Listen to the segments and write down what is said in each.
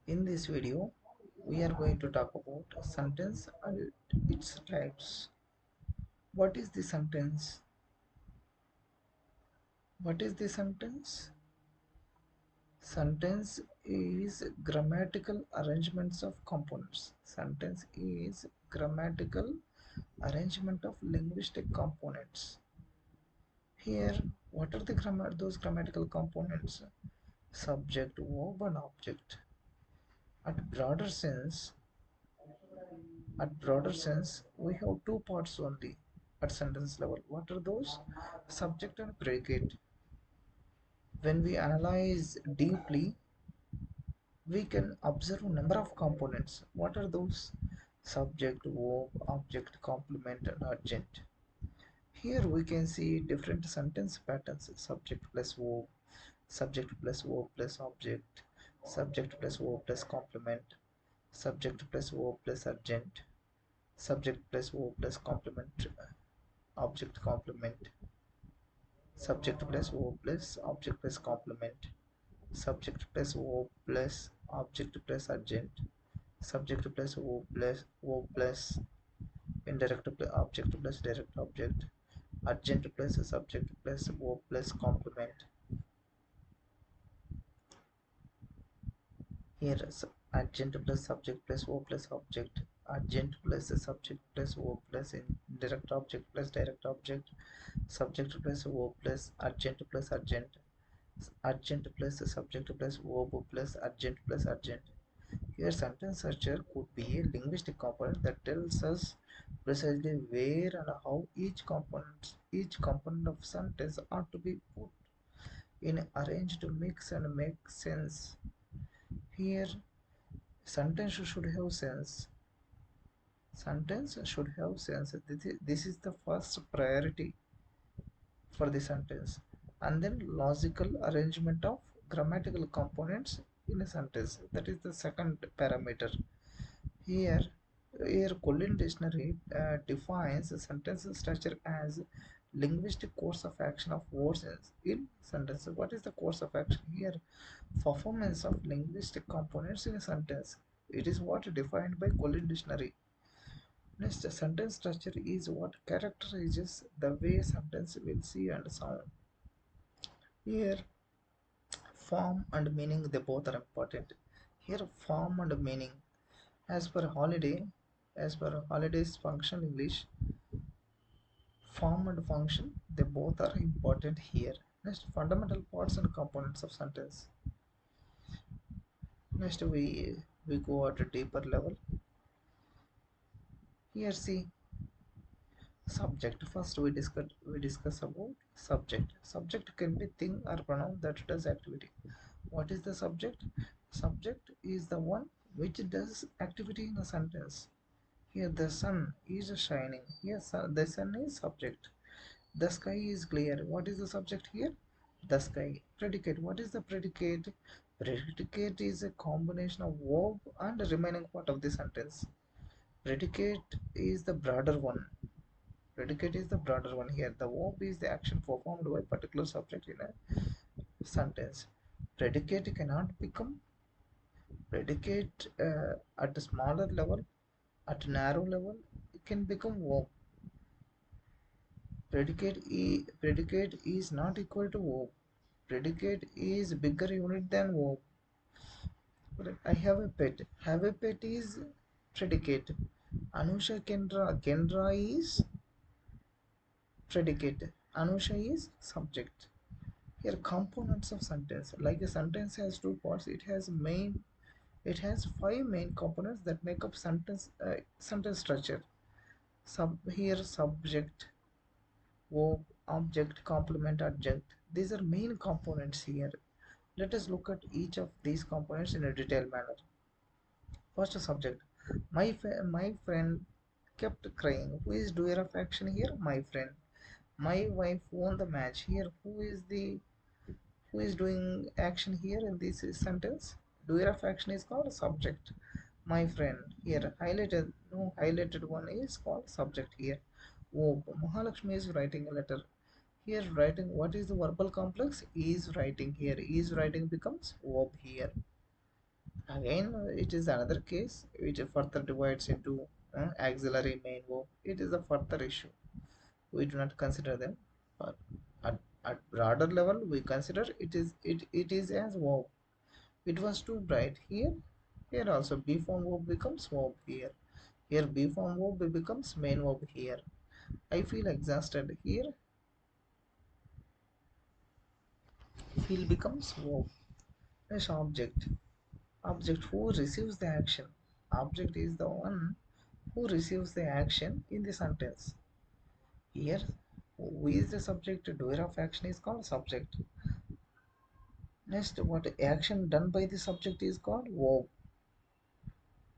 In this video, we are going to talk about a sentence and its types. What is the sentence? What is the sentence? Sentence is grammatical arrangements of components. Sentence is grammatical arrangement of linguistic components. Here, what are those grammatical components? Subject, verb, and object. At broader sense, we have two parts only at sentence level. What are those? Subject and predicate. When we analyze deeply, we can observe a number of components. What are those? Subject, verb, object, complement, and adjunct. Here we can see different sentence patterns: subject plus verb, subject plus verb plus object, subject plus verb plus complement, subject plus verb plus adjunct, subject plus verb plus complement, object complement, subject plus verb plus object plus complement, subject plus verb plus object plus adjunct, subject plus verb plus indirect plus object plus direct object, adjunct plus subject plus verb plus complement. Here adjunct plus subject plus verb plus object, adjunct plus subject plus verb plus indirect object plus direct object, subject plus verb plus adjunct, adjunct plus subject plus verb plus adjunct. Here sentence structure could be a linguistic component that tells us precisely where and how each component of sentence ought to be put in arranged to mix and make sense. Here sentence should have sense. Sentence should have sense. This is the first priority for the sentence, and then logical arrangement of grammatical components in a sentence, that is the second parameter. Here here Collin dictionary defines a sentence structure as linguistic course of action of words in sentence. What is the course of action here? Performance of linguistic components in a sentence. It is what defined by Collin dictionary. Next, sentence structure is what characterizes the way sentence will see and sound. Here, form and meaning, they both are important. Here, form and meaning, as per holiday, as per holiday's functional English, form and function, they both are important here. Next, fundamental parts and components of sentence. Next, we go at a deeper level. Here, see, subject. First, we discuss about subject. Subject can be thing or pronoun that does activity. What is the subject? Subject is the one which does activity in a sentence. Here the sun is shining. Here the sun is subject. The sky is clear. What is the subject here? The sky. Predicate. What is the predicate? Predicate is a combination of verb and the remaining part of the sentence. Predicate is the broader one. Predicate is the broader one here. The verb is the action performed by particular subject in a sentence. Predicate cannot become predicate at a smaller level, at a narrow level. It can become verb. Predicate is not equal to verb. Predicate is bigger unit than verb. I have a pet. Have a pet is predicate. Anusha Kendra is predicate. Anusha is subject. Here components of sentence. Like a sentence has two parts. It has five main components that make up sentence structure. Here subject, verb, object, complement, adjunct. These are main components here. Let us look at each of these components in a detailed manner. First, subject. My friend kept crying. Who is doer of action here? My friend. My wife won the match. Here, who is doing action here in this sentence? Doer of action is called subject. My friend. Here, highlighted one is called subject here. Verb. Mahalakshmi is writing a letter. Here, writing. What is the verbal complex? Is writing here. Is writing becomes verb here. Again, it is another case which further divides into auxiliary main verb. It is a further issue. We do not consider them, but at broader level, we consider it is as verb. It was too bright here. Here also B form verb becomes verb here. Here B form verb becomes main verb here. I feel exhausted here. Feel becomes verb. Next object. Object who receives the action. Object is the one who receives the action in the sentence. Here, who is the subject? Doer of action is called subject. Next, what action done by the subject is called verb.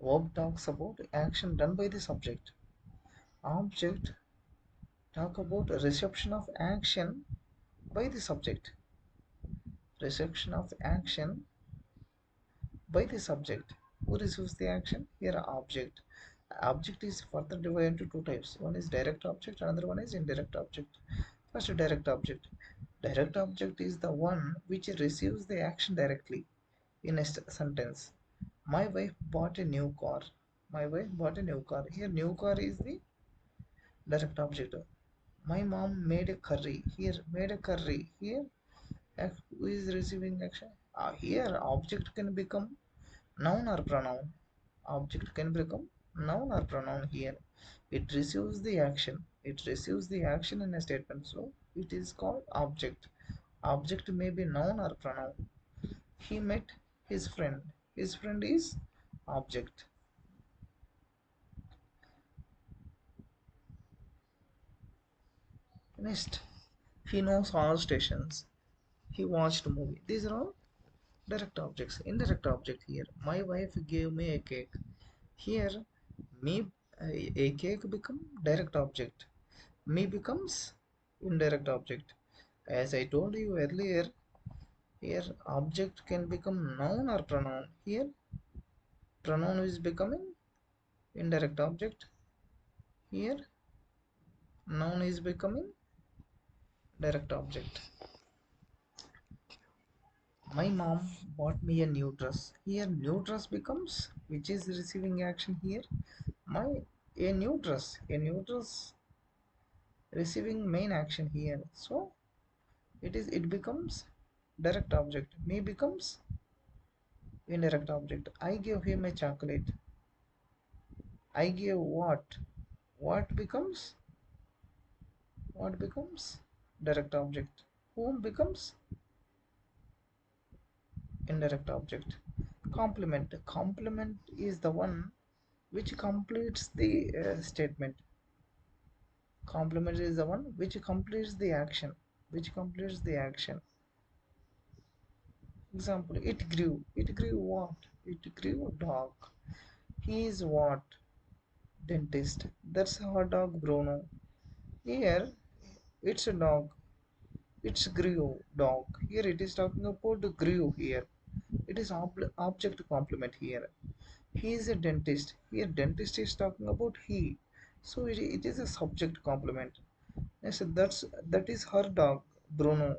Verb talks about action done by the subject. Object talk about reception of action by the subject. Reception of action by the subject. Who receives the action? Here object. Object is further divided into two types. One is direct object, another one is indirect object. First, direct object. Direct object is the one which receives the action directly in a sentence. My wife bought a new car. My wife bought a new car. Here, new car is the direct object. My mom made a curry. Here, made a curry. Here, who is receiving action? Here, object can become noun or pronoun. Object can become noun or pronoun here. It receives the action. It receives the action in a statement. So, it is called object. Object may be noun or pronoun. He met his friend. His friend is object. Next, he knows all stations. He watched movie. These are all direct objects. Indirect object here. My wife gave me a cake. Here, me a cake become direct object. Me becomes indirect object. As I told you earlier, here object can become noun or pronoun. Here, pronoun is becoming indirect object. Here, noun is becoming direct object. My mom bought me a new dress. Here, new dress becomes which is receiving action here. My a new dress. A new dress receiving main action here. So it becomes direct object. Me becomes indirect object. I gave him a chocolate. I gave what? What becomes what becomes direct object. Whom becomes indirect object. Complement. Complement is the one which completes the statement. Complement is the one which completes the action. Which completes the action. Example, it grew. It grew what? It grew dog. He is what? Dentist. That's our dog Bruno. Here, it's a dog. It's grew dog. Here it is talking about grew here. It is object complement here. He is a dentist. Here dentist is talking about he. So it is a subject complement. Yes, that is her dog, Bruno.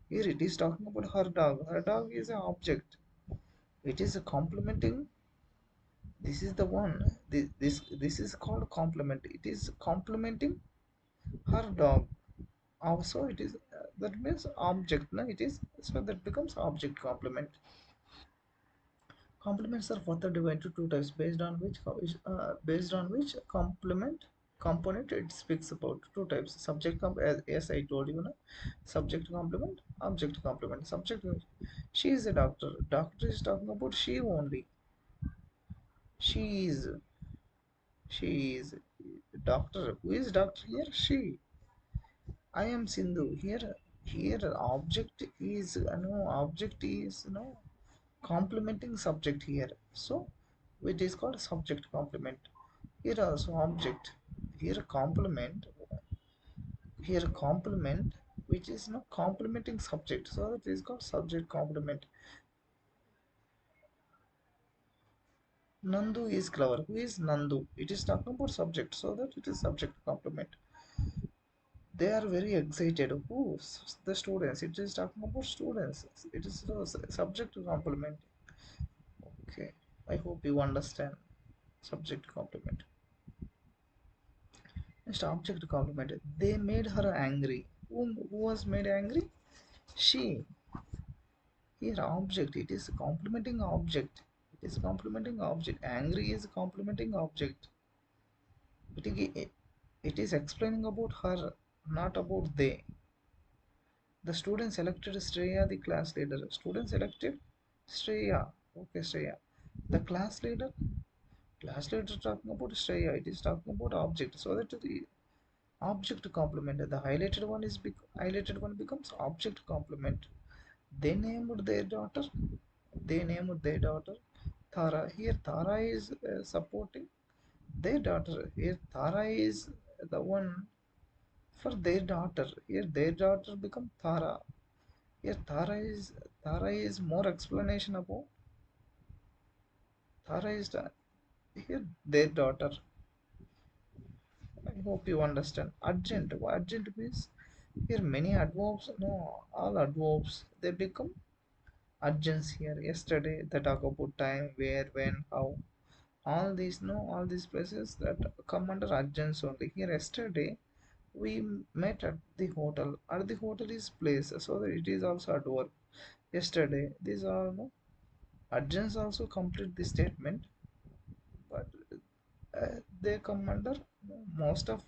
Here it is talking about her dog. Her dog is an object. It is a complementing. This is the one. This is called complement. It is complementing her dog. Also, it is that means object. No, it is so that becomes object complement. Complements are further divided into two types based on which complement component it speaks about. Two types: subject as I told you, na, subject complement, object complement. Subject, she is a doctor. Doctor is talking about she only. She is she is doctor. Who is doctor here? She. I am Sindhu. Here object is no object is no complementing subject here. So it is called subject complement. Here also object. Here complement. Here complement, which is not complementing subject. So it is called subject complement. Nandu is clever. Who is Nandu? It is talking about subject, so that it is subject complement. They are very excited. Who? The students. It is talking about students. It is subject complement. Okay, I hope you understand subject complement. Next, object complement. They made her angry. Who was made angry? She. Here, object. It is complementing object. It is complementing object. Angry is complementing object. It is explaining about her, not about they. The students selected Shreya, the class leader. Students selected Shreya. Okay, Shreya. The class leader talking about Shreya. It is talking about object. So that the object complement. The highlighted one becomes object complement. They named their daughter. They named their daughter Tara. Here, Tara is supporting their daughter. Here, Tara is the one for their daughter. Here, their daughter become Tara. Here, Tara is more explanation about Tara is here their daughter. I hope you understand. Urgent. What urgent means? Here, many adverbs. No, all adverbs they become urgents here. Yesterday, they talk about time, where, when, how. All these, no, all these places that come under urgents only. Here, yesterday, we met at the hotel. At the hotel is place, so that it is also adverb. Yesterday, these are no urgents also complete the statement, but they come under most of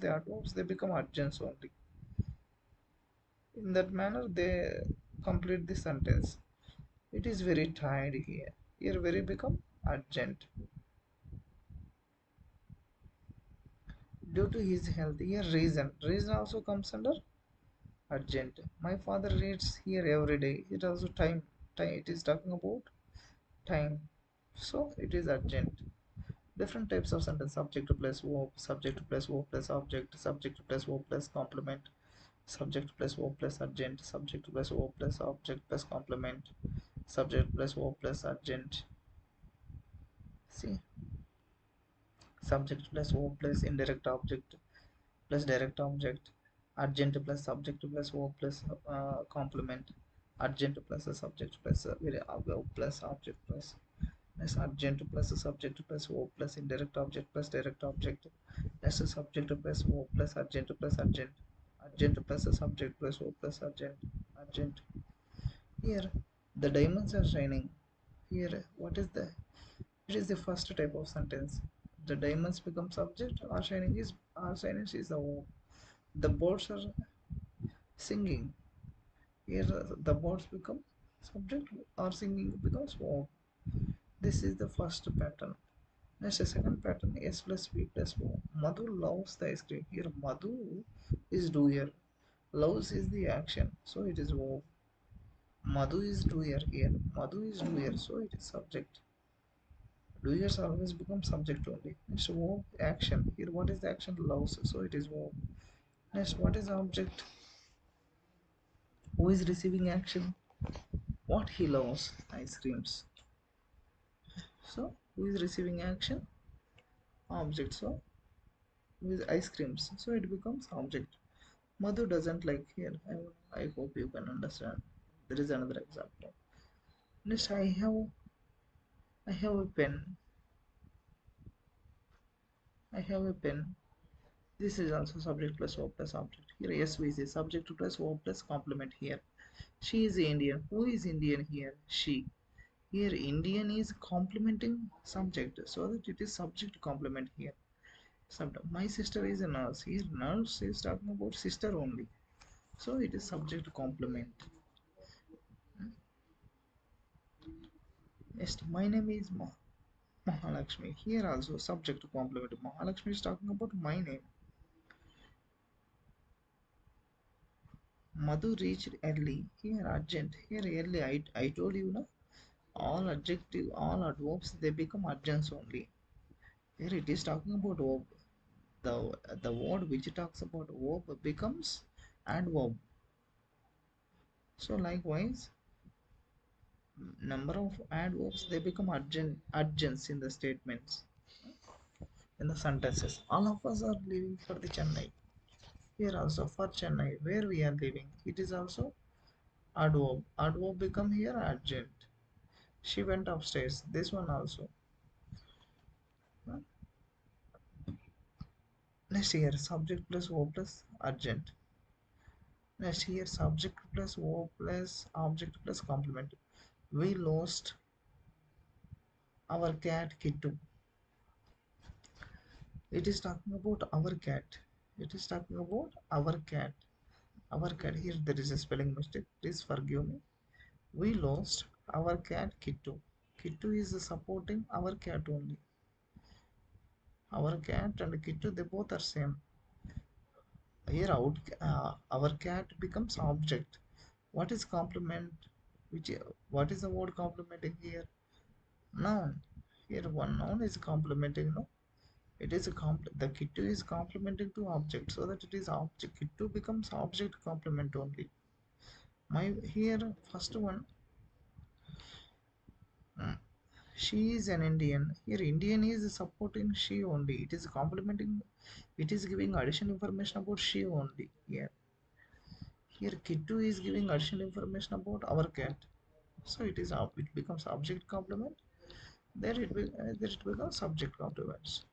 the adverbs they become adjuncts only. In that manner, they complete the sentence. It is very tired here. Here, very become urgent due to his health. Here, reason also comes under urgent. My father reads here every day. It also time. It is talking about time, so it is urgent. Different types of sentence: subject plus verb, subject plus verb plus object, subject plus verb plus complement, subject plus verb plus urgent, subject plus verb plus object plus complement, subject plus verb plus urgent. See, subject plus verb plus indirect object plus direct object, urgent plus subject plus verb plus complement, urgent plus a subject plus verb plus object plus. Next, urgent plus a subject plus verb plus indirect object plus direct object. Next, a subject plus verb plus urgent plus urgent. Urgent plus a subject plus verb plus urgent. Urgent. Here, the diamonds are shining. Here, what is the? It is the first type of sentence. The diamonds become subject. Are shining is the verb. The birds are singing. Here, the birds become subject. Are singing becomes verb. This is the first pattern. Next, the second pattern, S plus V plus O. Madhu loves the ice cream. Here, Madhu is doer. Loves is the action. So it is verb. Madhu is doer here. Madhu is doer. So it is subject. Doers always become subject only. Next, verb action. Here, what is the action? Loves. So it is verb. Next, what is the object? Who is receiving action? What he loves? Ice creams. So, who is receiving action? Object. So, with ice creams. So it becomes object. Madhu doesn't like here. I hope you can understand. There is another example. Next, I have a pen. I have a pen. This is also subject plus verb plus object. Here, yes, we say subject plus verb plus complement here. She is Indian. Who is Indian here? She. Here, Indian is complementing subject, so that it is subject complement here. My sister is a nurse. Here, nurse is talking about sister only. So it is subject complement. Next, my name is Mahalakshmi. Here also subject to complement. Mahalakshmi is talking about my name. Madhu reached early. Here urgent. Here early. I told you na. All adjective, all adverbs they become adjuncts only. Here it is talking about verb. The word which talks about verb becomes adverb. So likewise, number of adverbs they become adjuncts in the statements, in the sentences. All of us are living for the Chennai. Here also for Chennai, where we are living, it is also adverb. Adverb become here adjunct. She went upstairs. This one also. Uh, Next here, subject plus O plus urgent. Next here, subject plus O plus object plus complement. We lost our cat Kittu. It is talking about our cat. It is talking about our cat. Our cat. Here there is a spelling mistake. Please forgive me. We lost our cat Kittu. Kittu is supporting our cat only. Our cat and Kittu, they both are same. Here our cat becomes object. What is complement? Which what is the word complementing here? Noun. Here one noun is complementing. No, it is a the Kittu is complementing to object, so that it is object. Kittu becomes object complement only. My here first one. mm, She is an Indian. Here Indian is supporting she only. It is complementing. It is giving additional information about she only. Here Kittu is giving additional information about our cat. So it is it becomes object complement. There it becomes subject complements.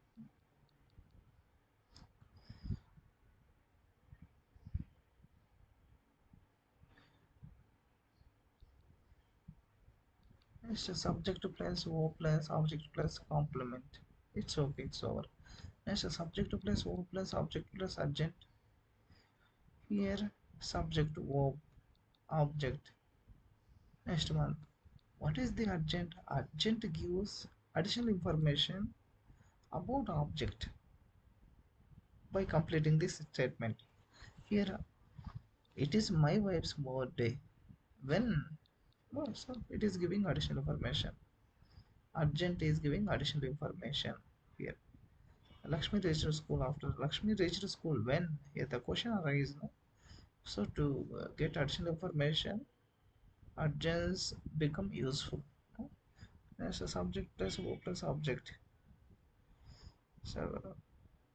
It's a subject plus O plus object plus complement. It's okay. It's over. Next, a subject plus O plus object plus adjunct. Here subject O object. Next one. What is the adjunct? Adjunct gives additional information about object by completing this statement. Here it is my wife's birthday. When? Oh, so it is giving additional information. Urgent is giving additional information here. Lakshmi reached school after Lakshmi reached school when? Here the question arises. No? So to get additional information, urgents become useful. No? As a subject plus O plus object. So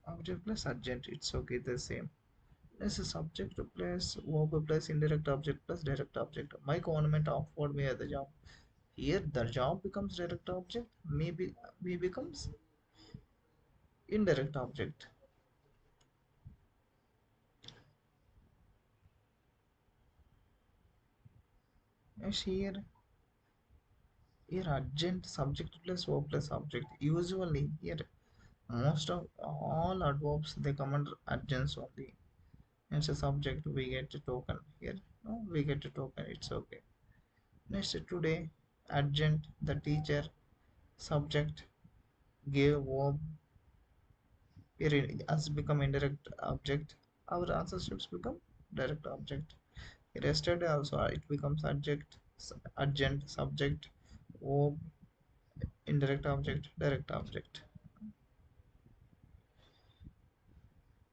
object plus urgent, it's okay the same. As a subject plus verb plus indirect object plus direct object. My government offered me the job. Here the job becomes direct object, maybe me becomes indirect object. Yes, here adjunct subject plus verb plus object. Usually here most of all adverbs they come under adjuncts only. It's a subject we get a token here. No, we get a token. It's okay. Next today adjunct the teacher subject gave verb here has become indirect object. Our answer shifts become direct object. Yesterday also it becomes adjunct subject verb indirect object direct object.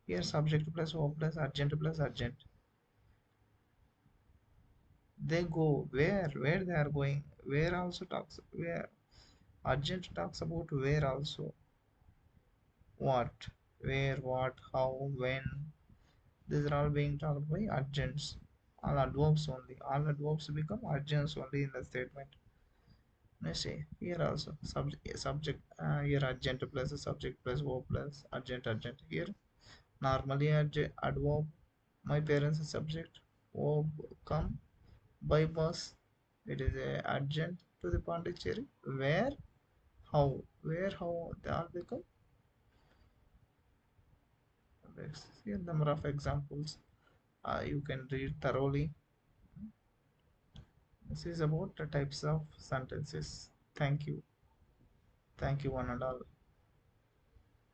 Here subject plus verb plus adjunct. They go where they are going. Where also talks where adjunct talks about where also. What, where, what, how, when. These are all being talked by adjuncts. All adverbs only. All adverbs become adjuncts only in the statement. Let's see here also subject here adjunct plus subject plus verb plus adjunct here. Normally adverb. My parents is subject. Verb come by bus. It is a adjunct to the Pondicherry. Where, how they all become. Let's see a number of examples. You can read thoroughly. This is about the types of sentences. Thank you. Thank you, one and all.